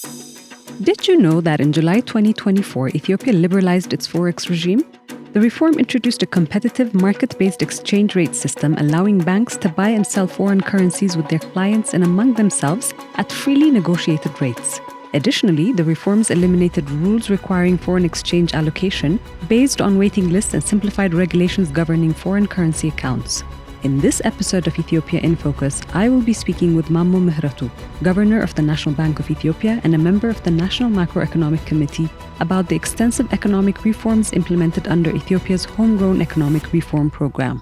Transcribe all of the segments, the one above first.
Did you know that in July 2024, Ethiopia liberalized its forex regime? The reform introduced a competitive market-based exchange rate system allowing banks to buy and sell foreign currencies with their clients and among themselves at freely negotiated rates. Additionally, the reforms eliminated rules requiring foreign exchange allocation based on waiting lists and simplified regulations governing foreign currency accounts. In this episode of Ethiopia in Focus, I will be speaking with Mamo Mihretu, Governor of the National Bank of Ethiopia and a member of the National Macroeconomic Committee, about the extensive economic reforms implemented under Ethiopia's Homegrown Economic Reform Program.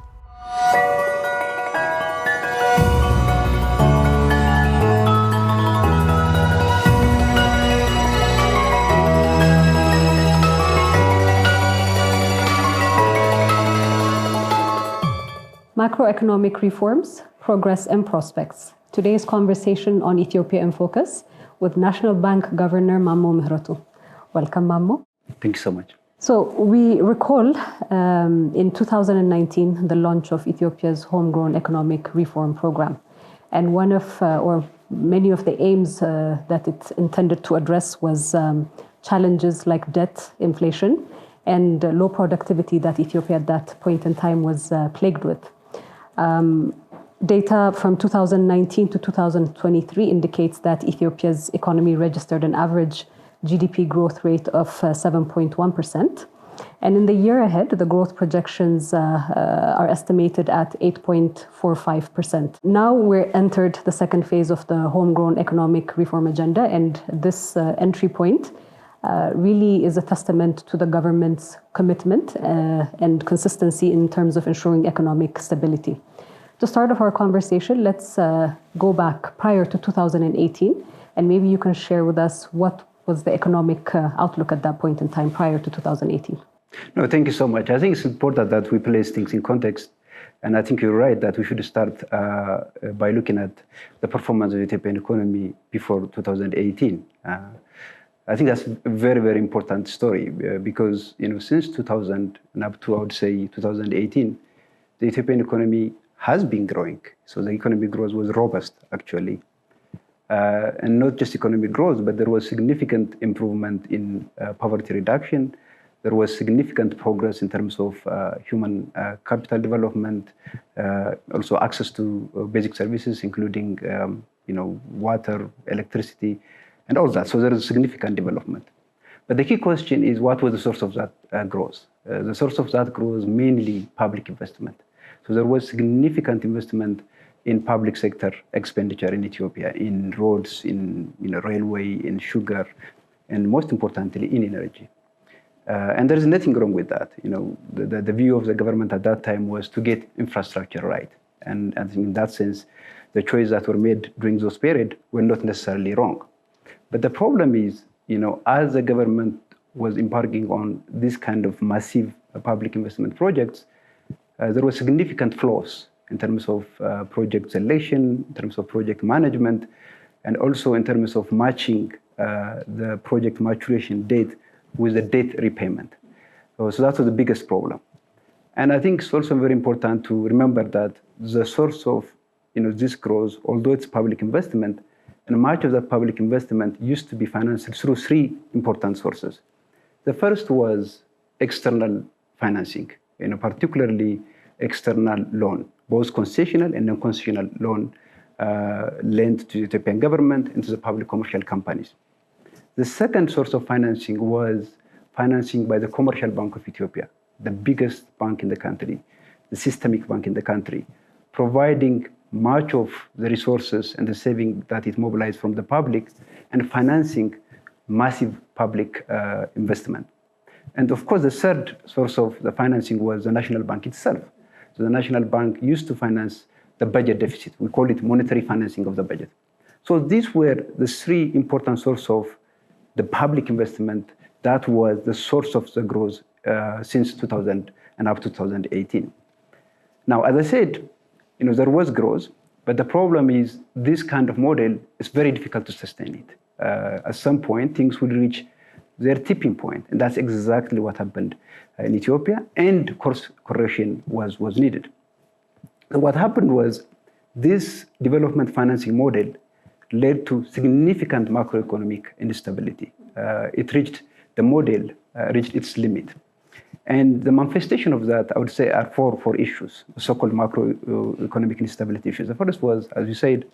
Macroeconomic reforms, progress and prospects. Today's conversation on Ethiopia in Focus with National Bank Governor Mamo Mihretu. Welcome, Mamo. Thank you so much. So we recall in 2019 the launch of Ethiopia's Homegrown Economic Reform Program. And one of, or many of the aims that it intended to address was challenges like debt, inflation, and low productivity that Ethiopia at that point in time was plagued with. Data from 2019 to 2023 indicates that Ethiopia's economy registered an average GDP growth rate of 7.1%. And in the year ahead, the growth projections are estimated at 8.45%. Now we're entered the second phase of the Homegrown Economic Reform Agenda, and this entry point really is a testament to the government's commitment and consistency in terms of ensuring economic stability. To start off our conversation, let's go back prior to 2018, and maybe you can share with us what was the economic outlook at that point in time prior to 2018. No, thank you so much. I think it's important that we place things in context, and I think you're right that we should start by looking at the performance of the Ethiopian economy before 2018. I think that's a very, very important story because, since 2000 and up to, I would say, 2018, the Ethiopian economy has been growing. So the economic growth was robust, actually. And not just economic growth, but there was significant improvement in poverty reduction. There was significant progress in terms of human capital development, also access to basic services, including, water, electricity, and all that. So there is significant development. But the key question is, what was the source of that growth? The source of that growth was mainly public investment. So there was significant investment in public sector expenditure in Ethiopia, in roads, in railway, in sugar, and most importantly, in energy. And there is nothing wrong with that. The view of the government at that time was to get infrastructure right. And I think in that sense, the choices that were made during those periods were not necessarily wrong. But the problem is, as the government was embarking on this kind of massive public investment projects, there were significant flaws in terms of project selection, in terms of project management, and also in terms of matching the project maturation date with the debt repayment. So that was the biggest problem. And I think it's also very important to remember that the source of this growth, although it's public investment, and much of that public investment used to be financed through three important sources. The first was external financing, particularly external loan, both concessional and non-concessional loan lent to the Ethiopian government and to the public commercial companies. The second source of financing was financing by the Commercial Bank of Ethiopia, the biggest bank in the country, the systemic bank in the country, providing much of the resources and the saving that it mobilized from the public and financing massive public investment. And of course, the third source of the financing was the National Bank itself. So the National Bank used to finance the budget deficit. We call it monetary financing of the budget. So these were the three important sources of the public investment that was the source of the growth since 2000 and up to 2018. Now, as I said, there was growth, but the problem is this kind of model is very difficult to sustain it. At some point, things will reach their tipping point, and that's exactly what happened in Ethiopia, and course correction was needed. And what happened was this development financing model led to significant macroeconomic instability. The model reached its limit. And the manifestation of that, I would say, are four issues, the so-called macroeconomic instability issues. The first was, as you said,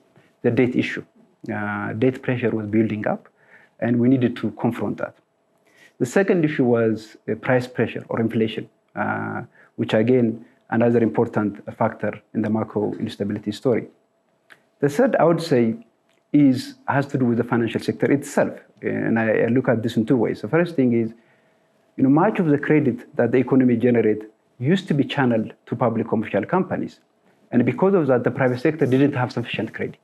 the debt issue. Debt pressure was building up, and we needed to confront that. The second issue was price pressure or inflation, which again, another important factor in the macro instability story. The third, I would say, has to do with the financial sector itself. And I look at this in two ways. The first thing is, much of the credit that the economy generates used to be channeled to public commercial companies. And because of that, the private sector didn't have sufficient credit.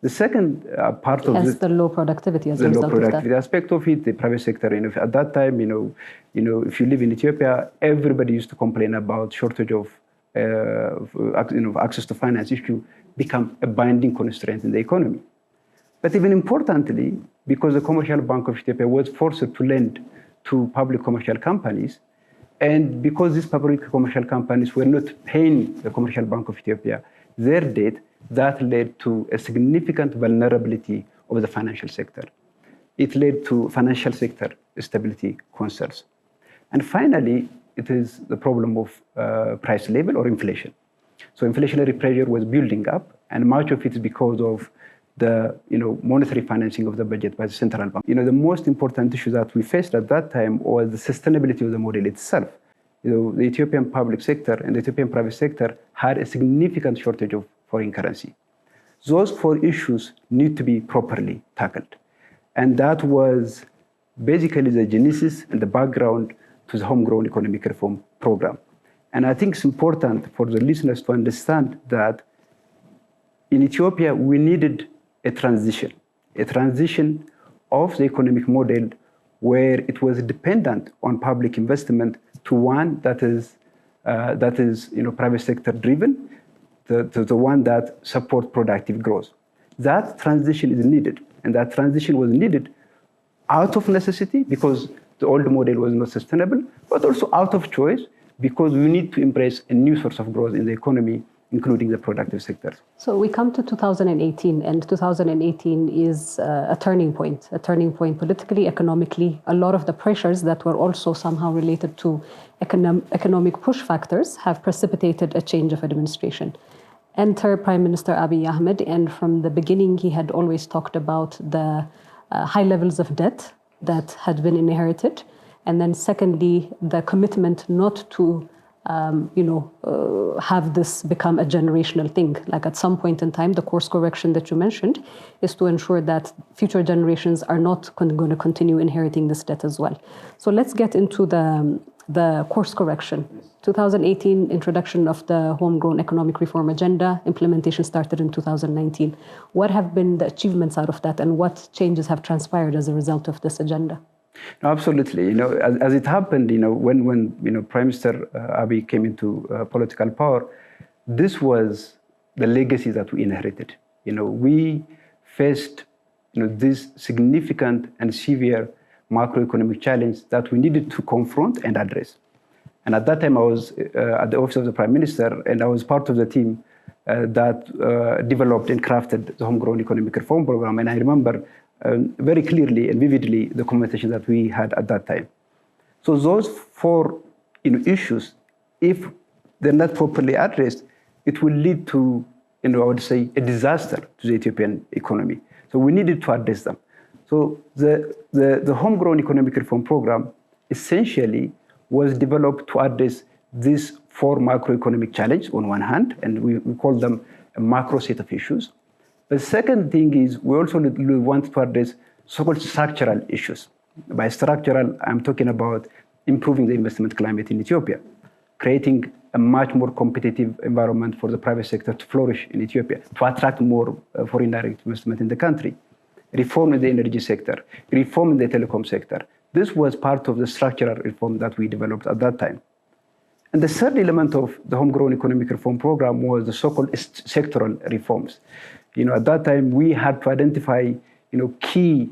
The second part of this, the low productivity as a result result of that. The low productivity aspect of it, the private sector. At that time, if you live in Ethiopia, everybody used to complain about shortage of access to finance issue become a binding constraint in the economy. But even importantly, because the Commercial Bank of Ethiopia was forced to lend to public commercial companies, and because these public commercial companies were not paying the Commercial Bank of Ethiopia their debt, that led to a significant vulnerability of the financial sector. It led to financial sector stability concerns. And finally, it is the problem of price level or inflation. So inflationary pressure was building up, and much of it is because of the monetary financing of the budget by the central bank. The most important issue that we faced at that time was the sustainability of the model itself. The Ethiopian public sector and the Ethiopian private sector had a significant shortage of foreign currency. Those four issues need to be properly tackled. And that was basically the genesis and the background to the homegrown economic reform program. And I think it's important for the listeners to understand that in Ethiopia, we needed a transition of the economic model where it was dependent on public investment to one that is private sector driven, to the one that supports productive growth. That transition is needed, and that transition was needed out of necessity because the old model was not sustainable, but also out of choice because we need to embrace a new source of growth in the economy, including the productive sectors. So we come to 2018, and 2018 is a turning point politically, economically. A lot of the pressures that were also somehow related to economic push factors have precipitated a change of administration. Enter Prime Minister Abiy Ahmed, and from the beginning, he had always talked about the high levels of debt that had been inherited. And then secondly, the commitment not to have this become a generational thing. Like at some point in time, the course correction that you mentioned is to ensure that future generations are not going to continue inheriting this debt as well. So let's get into the course correction. 2018, introduction of the homegrown economic reform agenda. Implementation started in 2019. What have been the achievements out of that, and what changes have transpired as a result of this agenda? No, absolutely. As it happened, when Prime Minister Abiy came into political power, this was the legacy that we inherited. We faced, this significant and severe macroeconomic challenge that we needed to confront and address. And at that time, I was at the office of the Prime Minister, and I was part of the team that developed and crafted the homegrown economic reform program. And I remember very clearly and vividly the conversation that we had at that time. So those four issues, if they're not properly addressed, it will lead to, I would say, a disaster to the Ethiopian economy. So we needed to address them. So the homegrown economic reform program essentially was developed to address these four macroeconomic challenges on one hand, and we call them a macro set of issues. The second thing is we also want to address so-called structural issues. By structural, I'm talking about improving the investment climate in Ethiopia, creating a much more competitive environment for the private sector to flourish in Ethiopia, to attract more foreign direct investment in the country, reform in the energy sector, reform in the telecom sector. This was part of the structural reform that we developed at that time. And the third element of the homegrown economic reform program was the so-called sectoral reforms. At that time, we had to identify, key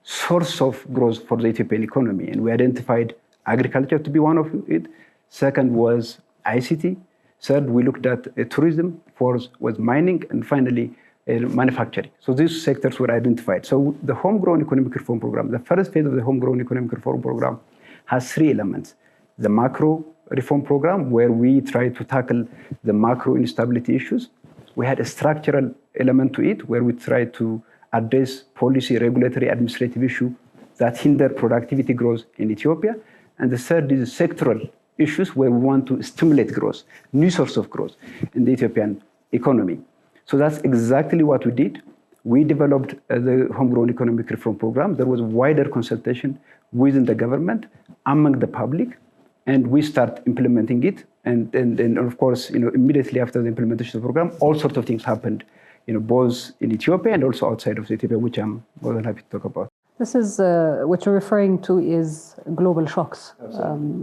source of growth for the Ethiopian economy. And we identified agriculture to be one of it. Second was ICT. Third, we looked at tourism. Fourth was mining. And finally, manufacturing. So these sectors were identified. So the homegrown economic reform program, the first phase of the homegrown economic reform program has three elements. The macro reform program, where we try to tackle the macro instability issues. We had a structural element to it, where we try to address policy, regulatory, administrative issues that hinder productivity growth in Ethiopia. And the third is sectoral issues, where we want to stimulate growth, new source of growth in the Ethiopian economy. So that's exactly what we did. We developed the homegrown economic reform program. There was wider consultation within the government, among the public, and we start implementing it. And of course, immediately after the implementation of the program, all sorts of things happened, both in Ethiopia and also outside of Ethiopia, which I'm more than happy to talk about. This is what you're referring to is global shocks,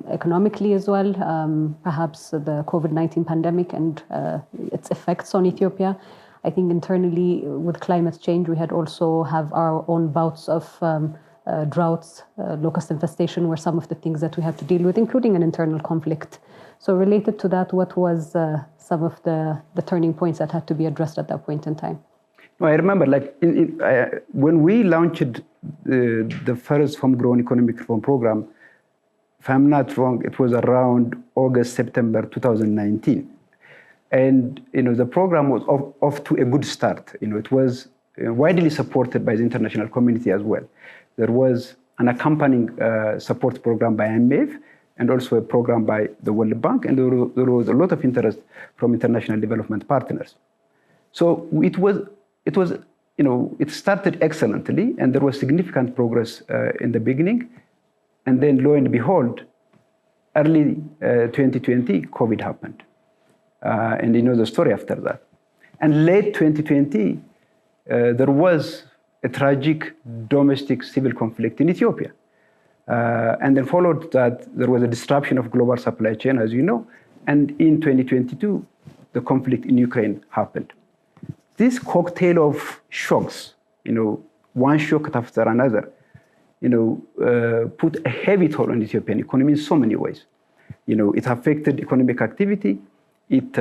economically as well, perhaps the COVID-19 pandemic and its effects on Ethiopia. I think internally with climate change, we had also have our own bouts of droughts, locust infestation were some of the things that we had to deal with, including an internal conflict. So related to that, what was some of the turning points that had to be addressed at that point in time? I remember, when we launched the first homegrown economic reform program, if I'm not wrong, it was around August, September 2019. And the program was off to a good start. It was widely supported by the international community as well. There was an accompanying support program by IMF and also a program by the World Bank, and there was a lot of interest from international development partners. So it started excellently, and there was significant progress in the beginning. And then, lo and behold, early 2020, COVID happened. And you know the story after that. And late 2020, there was a tragic domestic civil conflict in Ethiopia. And then followed that, there was a disruption of global supply chain, as you know. And in 2022, the conflict in Ukraine happened. This cocktail of shocks, one shock after another, put a heavy toll on the Ethiopian economy in so many ways. It affected economic activity. It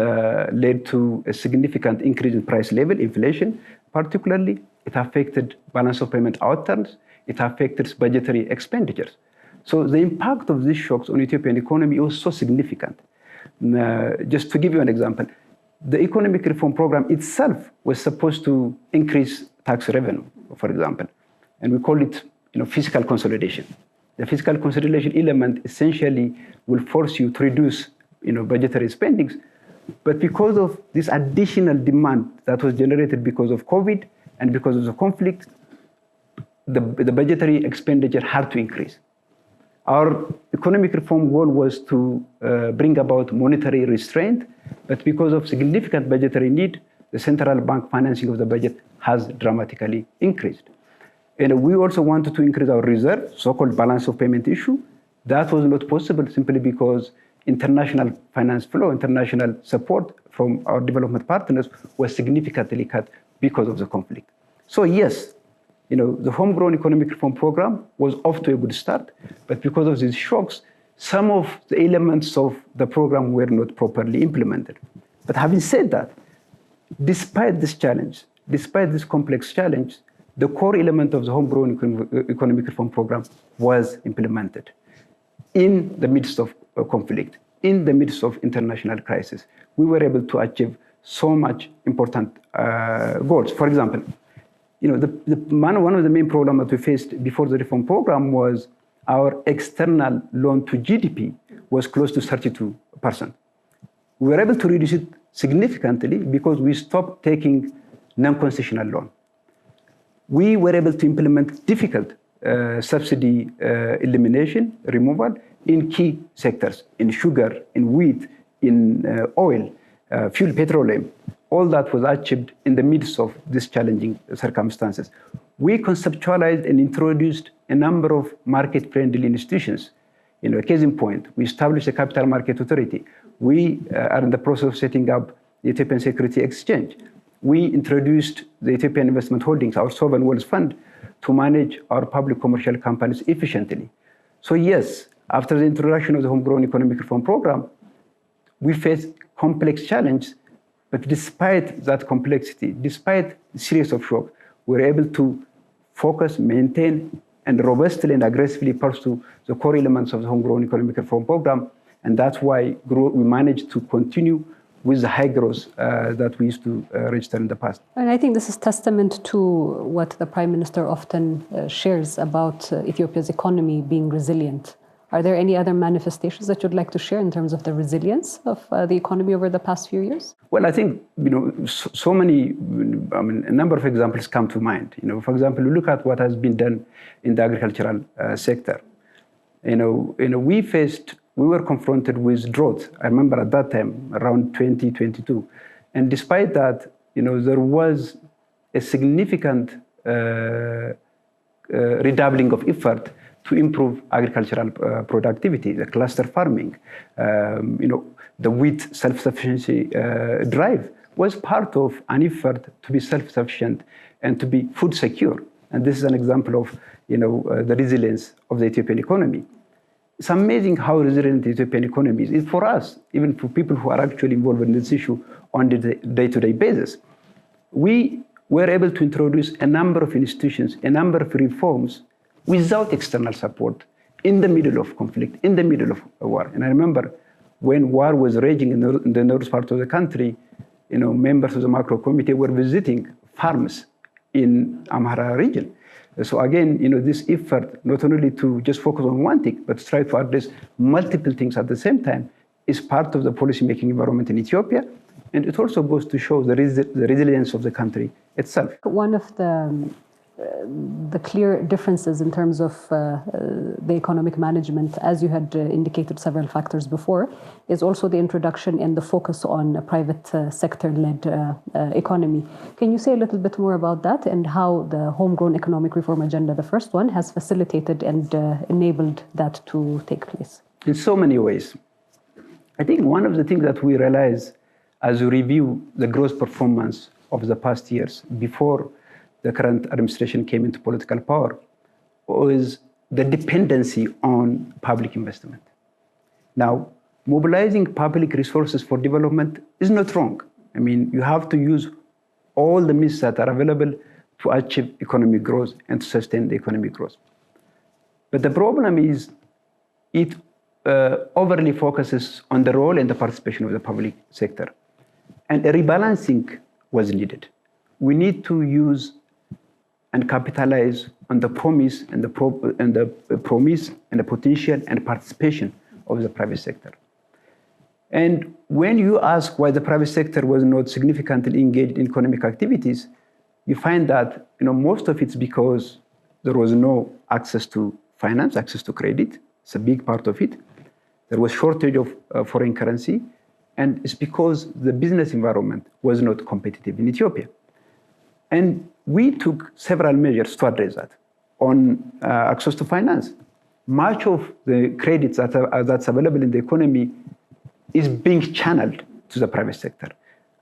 led to a significant increase in price level, inflation particularly. It affected balance of payment outturns. It affected budgetary expenditures. So the impact of these shocks on the Ethiopian economy was so significant. Just to give you an example, the economic reform program itself was supposed to increase tax revenue, for example, and we call it fiscal consolidation. The fiscal consolidation element essentially will force you to reduce budgetary spendings, but because of this additional demand that was generated because of COVID and because of the conflict, the budgetary expenditure had to increase. Our economic reform goal was to bring about monetary restraint, but because of significant budgetary need, the central bank financing of the budget has dramatically increased. And we also wanted to increase our reserve, so-called balance of payment issue. That was not possible simply because international finance flow, international support from our development partners was significantly cut because of the conflict. So yes, the homegrown economic reform program was off to a good start, but because of these shocks, some of the elements of the program were not properly implemented. But having said that, despite this challenge, despite this complex challenge, the core element of the homegrown economic reform program was implemented in the midst of conflict, in the midst of international crisis. We were able to achieve so much important goals. For example, one of the main problems that we faced before the reform program was our external loan to GDP was close to 32%. We were able to reduce it significantly because we stopped taking non-concessional loan. We were able to implement difficult subsidy elimination, removal in key sectors, in sugar, in wheat, in oil, fuel, petroleum. All that was achieved in the midst of these challenging circumstances. We conceptualized and introduced a number of market-friendly institutions. A case in point, we established a capital market authority. We are in the process of setting up the Ethiopian Security Exchange. We introduced the Ethiopian Investment Holdings, our sovereign wealth fund, to manage our public commercial companies efficiently. So yes, after the introduction of the homegrown economic reform program, we faced complex challenges, But despite that complexity, despite a series of shocks, we're able to focus, maintain, and robustly and aggressively pursue the core elements of the homegrown economic reform program. And that's why we managed to continue with the high growth that we used to register in the past. And I think this is testament to what the Prime Minister often shares about Ethiopia's economy being resilient. Are there any other manifestations that you'd like to share in terms of the resilience of the economy over the past few years? Well, I think, so many, a number of examples come to mind. For example, we look at what has been done in the agricultural sector. We were confronted with drought. I remember at that time, around 2022. And despite that, there was a significant redoubling of effort to improve agricultural productivity, the cluster farming, the wheat self-sufficiency drive was part of an effort to be self-sufficient and to be food secure. And this is an example of, the resilience of the Ethiopian economy. It's amazing how resilient the Ethiopian economy is for us, even for people who are actually involved in this issue on a day-to-day basis. We were able to introduce a number of institutions, a number of reforms without external support in the middle of conflict, in the middle of a war. And I remember when war was raging in the north part of the country, members of the macro committee were visiting farms in Amhara region. So again, this effort, not only to just focus on one thing, but to try to address multiple things at the same time, is part of the policy-making environment in Ethiopia. And it also goes to show the resilience of the country itself. One of the clear differences in terms of the economic management, as you had indicated several factors before, is also the introduction and the focus on a private sector-led economy. Can you say a little bit more about that and how the homegrown economic reform agenda, the first one, has facilitated and enabled that to take place? In so many ways. I think one of the things that we realize as we review the growth performance of the past years before the current administration came into political power was the dependency on public investment. Now, mobilizing public resources for development is not wrong. You have to use all the means that are available to achieve economic growth and to sustain the economic growth. But the problem is it overly focuses on the role and the participation of the public sector. And a rebalancing was needed. We need to use and capitalize on the promise and the potential and participation of the private sector. And when you ask why the private sector was not significantly engaged in economic activities, you find that most of it's because there was no access to finance, access to credit. It's a big part of it. There was shortage of foreign currency, and it's because the business environment was not competitive in Ethiopia. And we took several measures to address that. On access to finance, much of the credits that's available in the economy is being channeled to the private sector.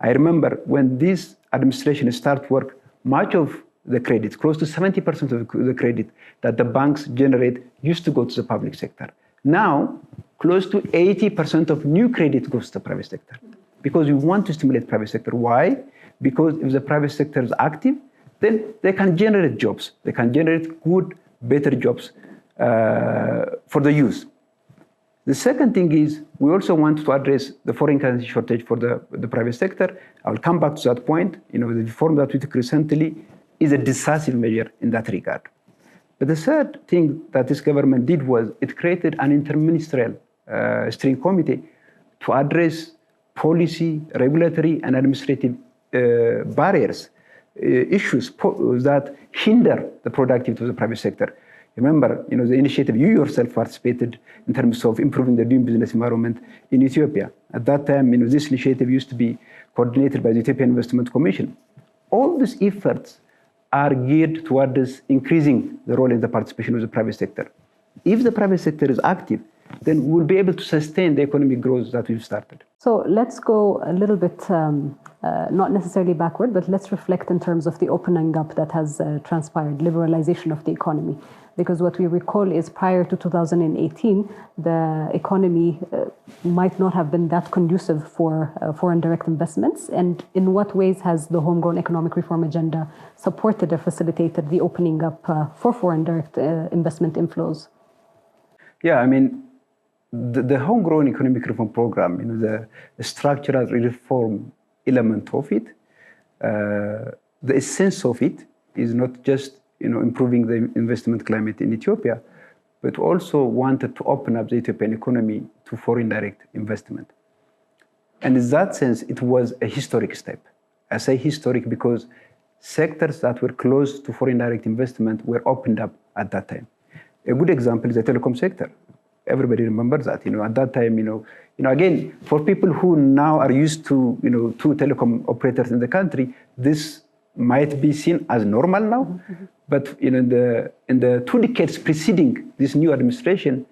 I remember when this administration started work, much of the credit, close to 70% of the credit that the banks generate used to go to the public sector. Now, close to 80% of new credit goes to the private sector because we want to stimulate private sector. Why? Because if the private sector is active, then they can generate jobs. They can generate good, better jobs for the youth. The second thing is we also want to address the foreign currency shortage for the private sector. I will come back to that point. The reform that we took recently is a decisive measure in that regard. But the third thing that this government did was it created an interministerial steering committee to address policy, regulatory, and administrative barriers, issues that hinder the productivity of the private sector. Remember, the initiative you yourself participated in terms of improving the doing business environment in Ethiopia. At that time, this initiative used to be coordinated by the Ethiopian Investment Commission. All these efforts are geared towards increasing the role and the participation of the private sector. If the private sector is active, then we'll be able to sustain the economic growth that we've started. So let's go a little bit, not necessarily backward, but let's reflect in terms of the opening up that has transpired, liberalization of the economy. Because what we recall is prior to 2018, the economy might not have been that conducive for foreign direct investments. And in what ways has the homegrown economic reform agenda supported or facilitated the opening up for foreign direct investment inflows? Yeah, I mean, the homegrown economic reform program, the structural reform element of it, the essence of it is not just improving the investment climate in Ethiopia, but also wanted to open up the Ethiopian economy to foreign direct investment. And in that sense, it was a historic step. I say historic because sectors that were close to foreign direct investment were opened up at that time. A good example is the telecom sector. Everybody remembers that. At that time, again, for people who now are used to, two telecom operators in the country, this might be seen as normal now. Mm-hmm. But in the 2 decades preceding this new administration,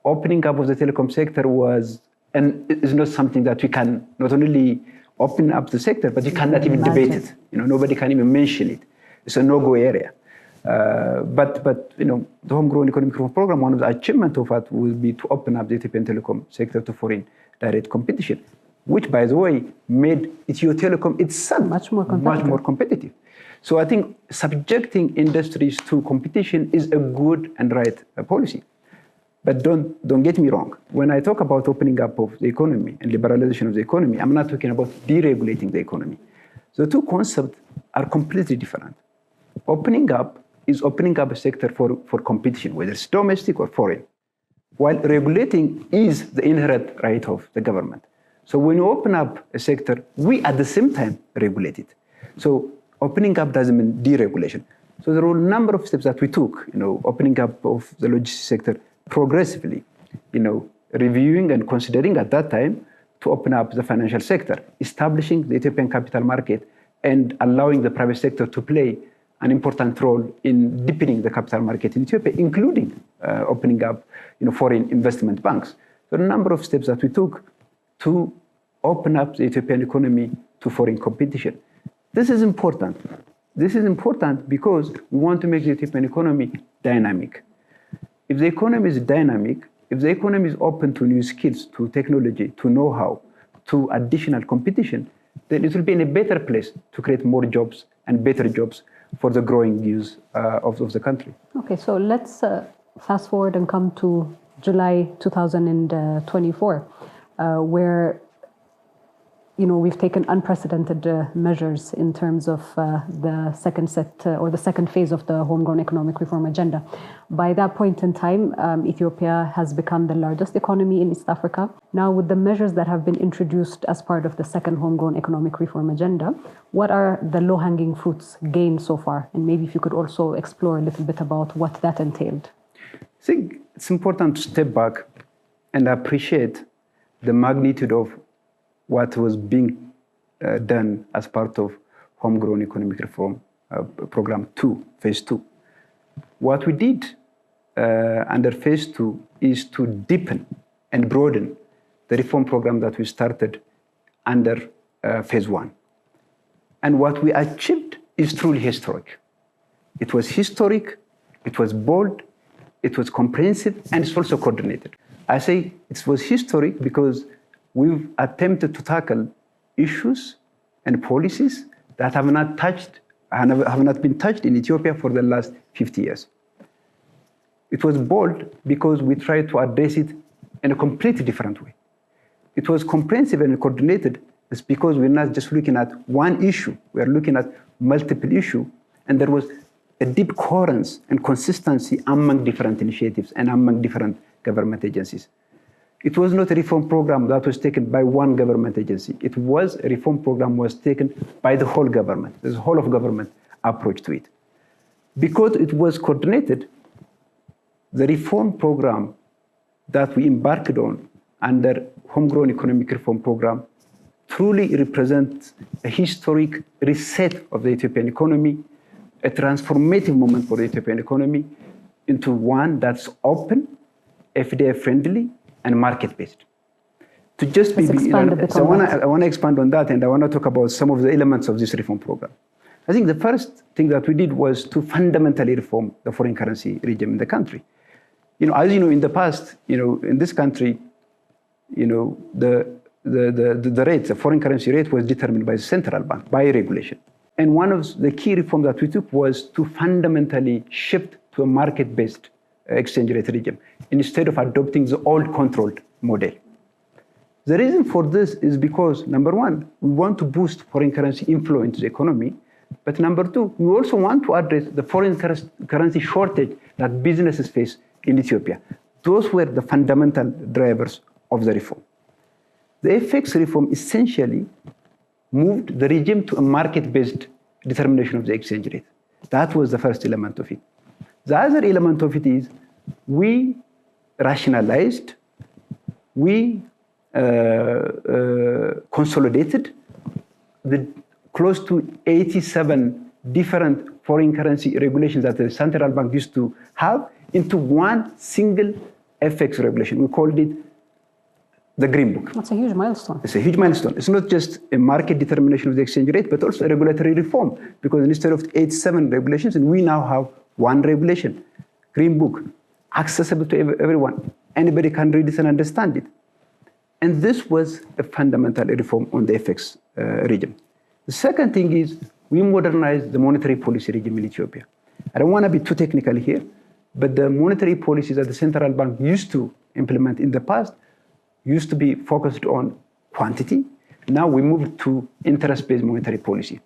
opening up of the telecom sector was, and is not something that we can not only open up the sector, but you cannot even debate it. Nobody can even mention it. It's a no-go area. But the homegrown economic reform program, one of the achievements of that will be to open up the Ethiopian telecom sector to foreign direct competition, which, by the way, made Ethio Telecom itself much more competitive. So I think subjecting industries to competition is a good and right policy. But don't get me wrong. When I talk about opening up of the economy and liberalization of the economy, I'm not talking about deregulating the economy. The two concepts are completely different. Opening up is opening up a sector for competition, whether it's domestic or foreign, while regulating is the inherent right of the government. So when you open up a sector, we at the same time regulate it. So opening up doesn't mean deregulation. So there were a number of steps that we took, opening up of the logistics sector progressively, reviewing and considering at that time to open up the financial sector, establishing the Ethiopian capital market and allowing the private sector to play an important role in deepening the capital market in Ethiopia, including opening up foreign investment banks. There are a number of steps that we took to open up the Ethiopian economy to foreign competition. This is important. This is important because we want to make the Ethiopian economy dynamic. If the economy is dynamic, if the economy is open to new skills, to technology, to know-how, to additional competition, then it will be in a better place to create more jobs and better jobs for the growing use of the country. Okay, so let's fast forward and come to July 2024, where we've taken unprecedented measures in terms of the second set or the second phase of the homegrown economic reform agenda. By that point in time, Ethiopia has become the largest economy in East Africa. Now, with the measures that have been introduced as part of the second homegrown economic reform agenda, what are the low-hanging fruits gained so far? And maybe if you could also explore a little bit about what that entailed. I think it's important to step back and appreciate the magnitude of what was being done as part of homegrown economic reform program 2, phase 2. What we did under phase 2 is to deepen and broaden the reform program that we started under phase 1. And what we achieved is truly historic. It was historic, it was bold, it was comprehensive, and it's also coordinated. I say it was historic because we've attempted to tackle issues and policies that have not been touched in Ethiopia for the last 50 years. It was bold because we tried to address it in a completely different way. It was comprehensive and coordinated. It's because we're not just looking at one issue. We're looking at multiple issues, and there was a deep coherence and consistency among different initiatives and among different government agencies. It was not a reform program that was taken by one government agency. It was a reform program was taken by the whole government. There's a whole of government approach to it. Because it was coordinated, the reform program that we embarked on under homegrown economic reform program truly represents a historic reset of the Ethiopian economy, a transformative moment for the Ethiopian economy into one that's open, FDI friendly, and market-based. To just be, so I want to expand on that, and I want to talk about some of the elements of this reform program. I think the first thing that we did was to fundamentally reform the foreign currency regime in the country. As you know, in the past, in this country, the rate, the foreign currency rate, was determined by the central bank by regulation. And one of the key reforms that we took was to fundamentally shift to a market-based exchange rate regime instead of adopting the old controlled model. The reason for this is because, number one, we want to boost foreign currency inflow into the economy. But number two, we also want to address the foreign currency shortage that businesses face in Ethiopia. Those were the fundamental drivers of the reform. The FX reform essentially moved the regime to a market-based determination of the exchange rate. That was the first element of it. The other element of it is we rationalized, we consolidated the close to 87 different foreign currency regulations that the central bank used to have into one single FX regulation. We called it the Green Book. That's a huge milestone. It's a huge milestone. It's not just a market determination of the exchange rate, but also a regulatory reform. Because instead of 87 regulations, we now have one regulation, Green Book, accessible to everyone. Anybody can read it and understand it. And this was a fundamental reform on the FX regime. The second thing is we modernized the monetary policy regime in Ethiopia. I don't want to be too technical here, but the monetary policies that the central bank used to implement in the past used to be focused on quantity. Now we moved to interest-based monetary policy.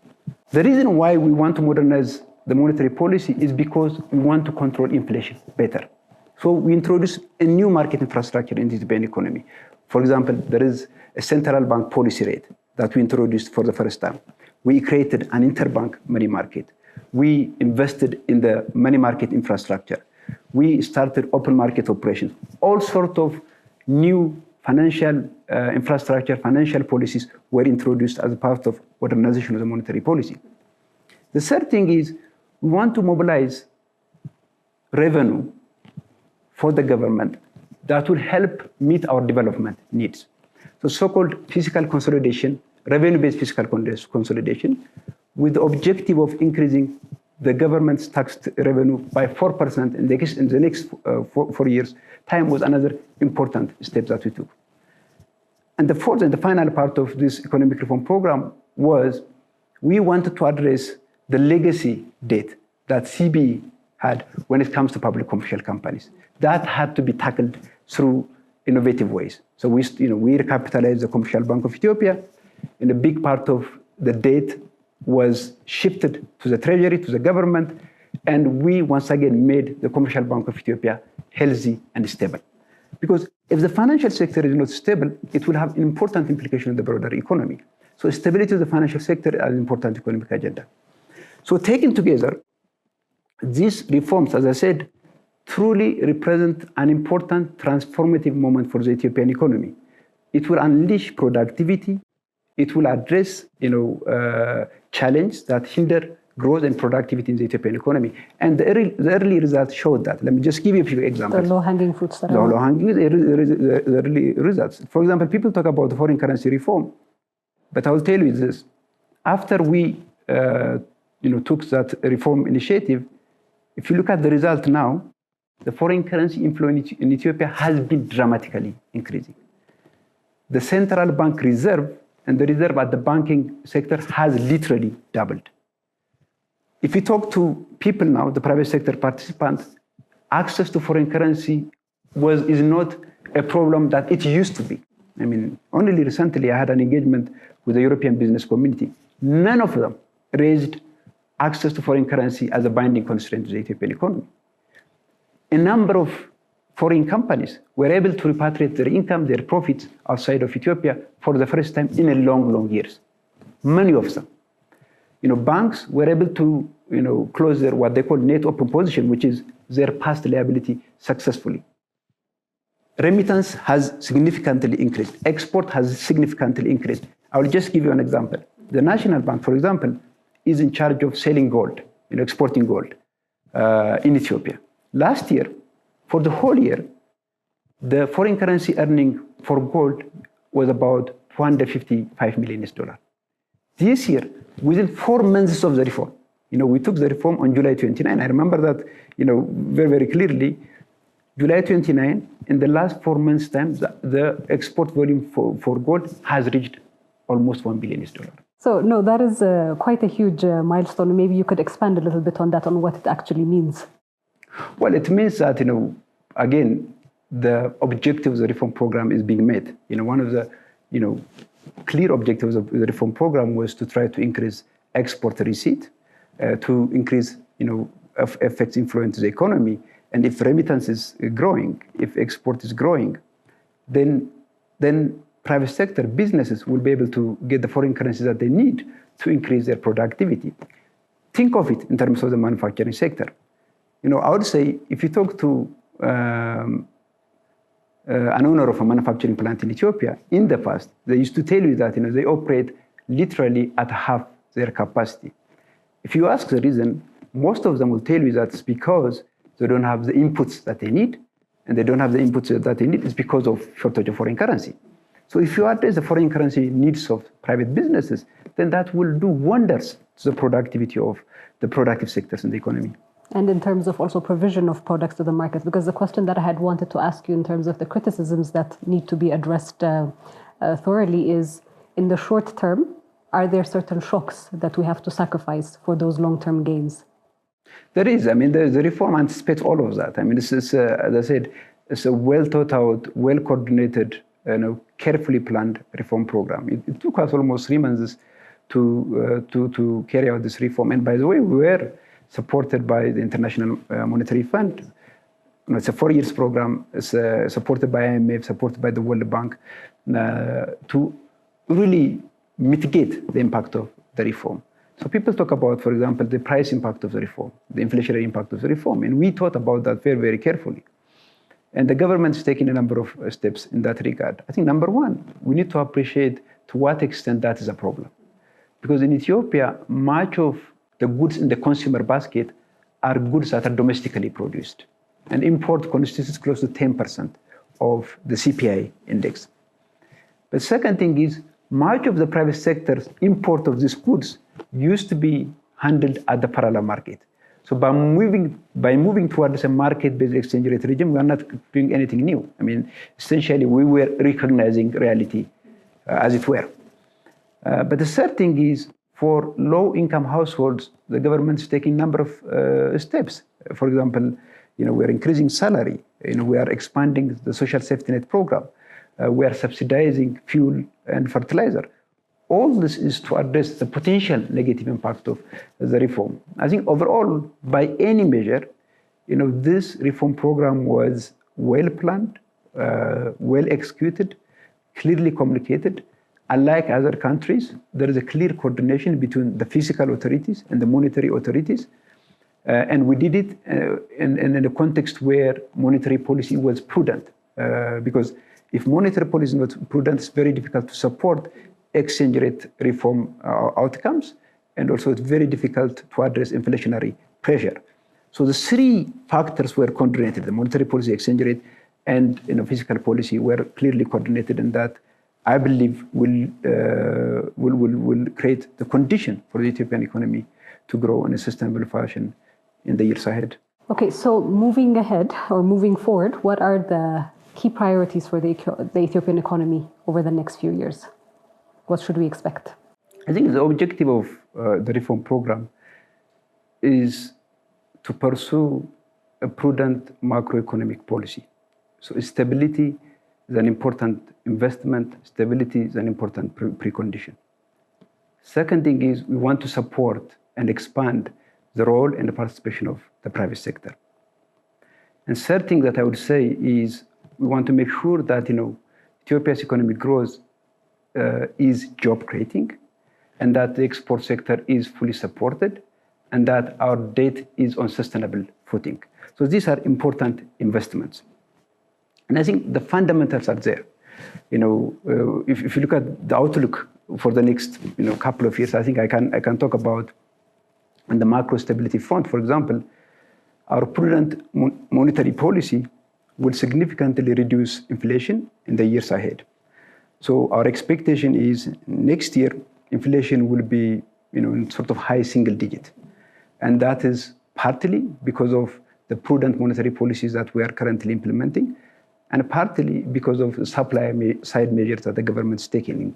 The reason why we want to modernize the monetary policy is because we want to control inflation better. So we introduced a new market infrastructure in the Ethiopian economy. For example, there is a central bank policy rate that we introduced for the first time. We created an interbank money market. We invested in the money market infrastructure. We started open market operations. All sorts of new financial infrastructure, financial policies were introduced as a part of modernization of the monetary policy. The third thing is we want to mobilize revenue for the government that will help meet our development needs. So so-called fiscal consolidation, revenue-based fiscal consolidation, with the objective of increasing the government's tax revenue by 4% in the next 4 years' time was another important step that we took. And the fourth and the final part of this economic reform program was we wanted to address the legacy debt that CBE had when it comes to public commercial companies. That had to be tackled through innovative ways. So we recapitalized the Commercial Bank of Ethiopia, and a big part of the debt was shifted to the treasury, to the government, and we once again made the Commercial Bank of Ethiopia healthy and stable. Because if the financial sector is not stable, it will have an important implication on the broader economy. So stability of the financial sector is an important economic agenda. So taken together, these reforms, as I said, truly represent an important transformative moment for the Ethiopian economy. It will unleash productivity. It will address, challenges that hinder growth and productivity in the Ethiopian economy. And the early results showed that. Let me just give you a few examples. The low-hanging fruits. The early results. For example, people talk about foreign currency reform, but I will tell you this. After we took that reform initiative, if you look at the result now, the foreign currency inflow in Ethiopia has been dramatically increasing. The central bank reserve and the reserve at the banking sector has literally doubled. If you talk to people now, the private sector participants, access to foreign currency is not a problem that it used to be. I mean, only recently I had an engagement with the European business community. None of them raised access to foreign currency as a binding constraint to the Ethiopian economy. A number of foreign companies were able to repatriate their income, their profits outside of Ethiopia for the first time in a long years. Many of them. Banks were able to, close their what they call net open position, which is their past liability successfully. Remittance has significantly increased. Export has significantly increased. I will just give you an example. The National Bank, for example, is in charge of selling gold, exporting gold in Ethiopia. Last year, for the whole year, the foreign currency earning for gold was about $255 million. This year, within 4 months of the reform, we took the reform on July 29. I remember that, very, very clearly. July 29, in the last 4 months' time, the export volume for gold has reached almost $1 billion. So, no, that is quite a huge milestone. Maybe you could expand a little bit on that, on what it actually means. Well, it means that, again, the objective of the reform program is being met. One of the, clear objectives of the reform program was to try to increase export receipt, to increase, FX influence the economy. And if remittance is growing, if export is growing, then private sector businesses will be able to get the foreign currencies that they need to increase their productivity. Think of it in terms of the manufacturing sector. I would say if you talk to an owner of a manufacturing plant in Ethiopia, in the past, they used to tell you that they operate literally at half their capacity. If you ask the reason, most of them will tell you that it's because they don't have the inputs that they need, and they don't have the inputs that they need is because of shortage of foreign currency. So if you address the foreign currency needs of private businesses, then that will do wonders to the productivity of the productive sectors in the economy. And in terms of also provision of products to the market, because the question that I had wanted to ask you in terms of the criticisms that need to be addressed thoroughly is, in the short term, are there certain shocks that we have to sacrifice for those long-term gains? There is. The reform anticipates all of that. This is, as I said, it's a well thought out, well coordinated, carefully planned reform program. It took us almost 3 months to carry out this reform. And by the way, we were supported by the International Monetary Fund. It's a 4 years program. It's supported by IMF, supported by the World Bank, to really mitigate the impact of the reform. So people talk about, for example, the price impact of the reform, the inflationary impact of the reform. And we thought about that very, very carefully. And the government is taking a number of steps in that regard. I think number one, we need to appreciate to what extent that is a problem. Because in Ethiopia, much of the goods in the consumer basket are goods that are domestically produced. And import constitutes close to 10% of the CPI index. The second thing is, much of the private sector's import of these goods used to be handled at the parallel market. So by moving towards a market-based exchange rate regime, we are not doing anything new. Essentially, we were recognizing reality as it were. But the third thing is, for low-income households, the government is taking a number of steps. For example, we're increasing salary. We are expanding the social safety net program. We are subsidizing fuel and fertilizer. All this is to address the potential negative impact of the reform. I think overall, by any measure, this reform program was well planned, well executed, clearly communicated. Unlike other countries, there is a clear coordination between the fiscal authorities and the monetary authorities. And we did it in a context where monetary policy was prudent. Because if monetary policy is not prudent, it's very difficult to support exchange rate reform outcomes. And also it's very difficult to address inflationary pressure. So the three factors were coordinated: the monetary policy, exchange rate, and fiscal policy were clearly coordinated, and that I believe will create the condition for the Ethiopian economy to grow in a sustainable fashion in the years ahead. Okay, so moving ahead or moving forward, what are the key priorities for the Ethiopian economy over the next few years? What should we expect? I think the objective of the reform program is to pursue a prudent macroeconomic policy. So stability is an important investment. Stability is an important precondition. Second thing is we want to support and expand the role and the participation of the private sector. And third thing that I would say is we want to make sure that Ethiopia's economic growth is job creating, and that the export sector is fully supported, and that our debt is on sustainable footing. So these are important investments. And I think the fundamentals are there. If you look at the outlook for the next couple of years, I think I can talk about on the macro stability front, for example, our prudent monetary policy will significantly reduce inflation in the years ahead. So our expectation is next year, inflation will be in sort of high single digit. And that is partly because of the prudent monetary policies that we are currently implementing, and partly because of supply side measures that the government is taking,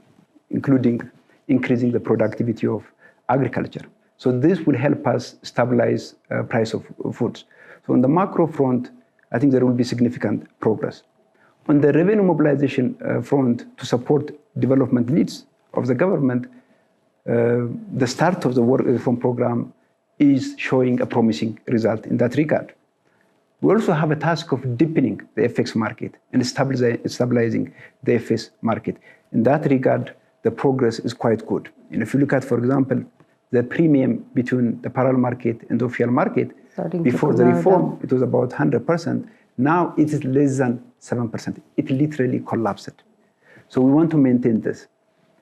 including increasing the productivity of agriculture. So this will help us stabilize price of foods. So on the macro front, I think there will be significant progress. On the revenue mobilization front to support development needs of the government, the start of the work reform program is showing a promising result in that regard. We also have a task of deepening the FX market and stabilizing the FS market. In that regard, the progress is quite good. And if you look at, for example, the premium between the parallel market and the official market, before the reform, it was about 100%. Now it is less than 7%. It literally collapsed. So we want to maintain this.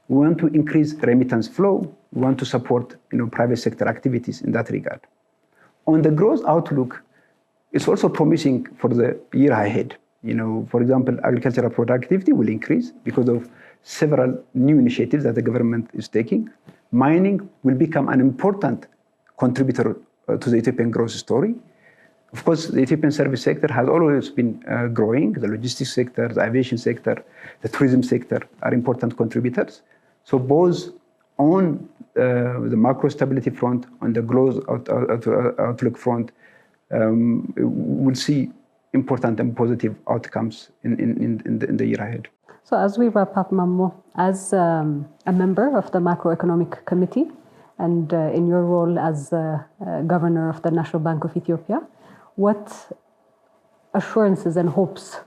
We want to increase remittance flow. We want to support private sector activities in that regard. On the growth outlook, it's also promising for the year ahead. For example, agricultural productivity will increase because of several new initiatives that the government is taking. Mining will become an important contributor to the Ethiopian growth story. Of course, the Ethiopian service sector has always been growing. The logistics sector, the aviation sector, the tourism sector are important contributors. So both on the macro stability front, on the growth outlook front, we'll see important and positive outcomes in the year ahead. So as we wrap up, Mamo, as a member of the Macroeconomic Committee and in your role as Governor of the National Bank of Ethiopia, what assurances and hopes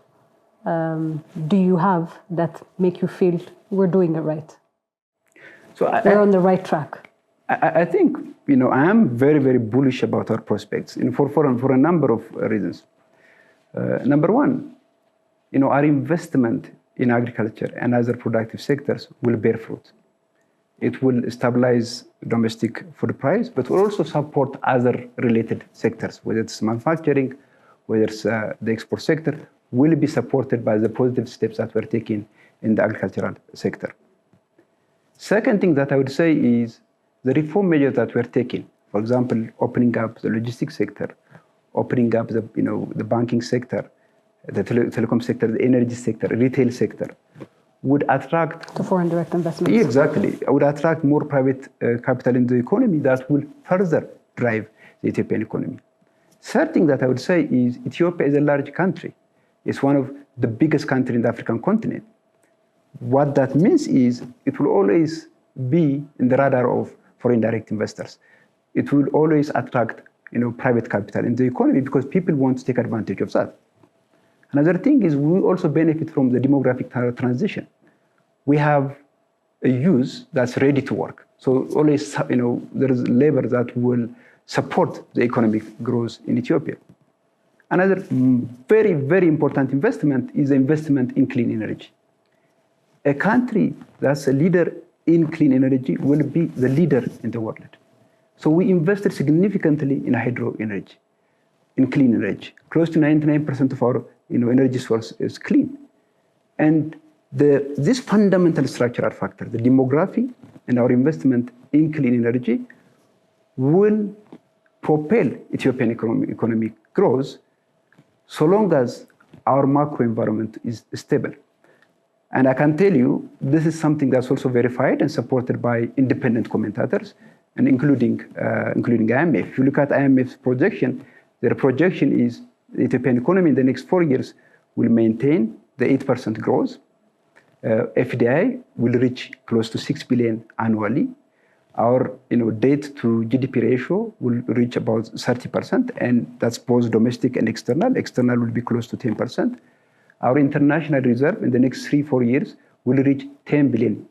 do you have that make you feel we're doing it right? So we're on the right track. I think, I am very, very bullish about our prospects for a number of reasons. Number one, our investment in agriculture and other productive sectors will bear fruit. It will stabilize domestic food price, but will also support other related sectors, whether it's manufacturing, whether it's the export sector, will be supported by the positive steps that we're taking in the agricultural sector. Second thing that I would say is the reform measures that we're taking, for example, opening up the logistics sector, opening up the banking sector, the telecom sector, the energy sector, retail sector, would attract to foreign direct investments. Exactly. Would attract more private capital in the economy that will further drive the Ethiopian economy. Third thing that I would say is Ethiopia is a large country. It's one of the biggest countries in the African continent. What that means is it will always be in the radar of foreign direct investors. It will always attract private capital in the economy because people want to take advantage of that. Another thing is we also benefit from the demographic transition. We have a youth that's ready to work. So always, there is labor that will support the economic growth in Ethiopia. Another very, very important investment is the investment in clean energy. A country that's a leader in clean energy will be the leader in the world. So we invested significantly in hydro energy, in clean energy. Close to 99% of our energy source is clean. And this fundamental structural factor, the demography and our investment in clean energy, will propel Ethiopian economic growth so long as our macro environment is stable. And I can tell you, this is something that's also verified and supported by independent commentators, and including IMF. If you look at IMF's projection, their projection is the Ethiopian economy in the next 4 years will maintain the 8% growth. FDI will reach close to 6 billion annually. Our debt to GDP ratio will reach about 30%, and that's both domestic and external. External will be close to 10%. Our international reserve in the next 3-4 years will reach $10 billion.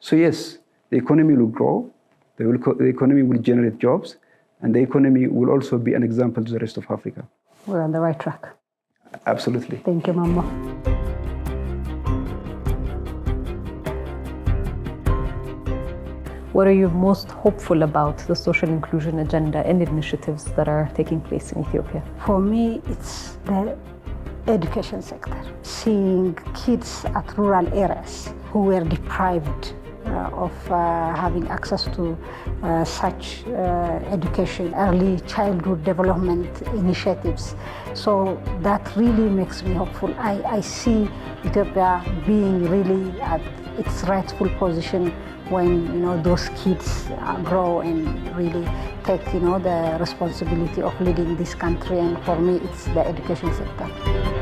So yes, the economy will grow, the economy will generate jobs, and the economy will also be an example to the rest of Africa. We're on the right track. Absolutely. Thank you, Mamo. What are you most hopeful about the social inclusion agenda and initiatives that are taking place in Ethiopia? For me, it's the education sector. Seeing kids at rural areas who were deprived of having access to such education, early childhood development initiatives. So that really makes me hopeful. I see Ethiopia being really at its rightful position when those kids grow and really take the responsibility of leading this country. And for me, it's the education sector.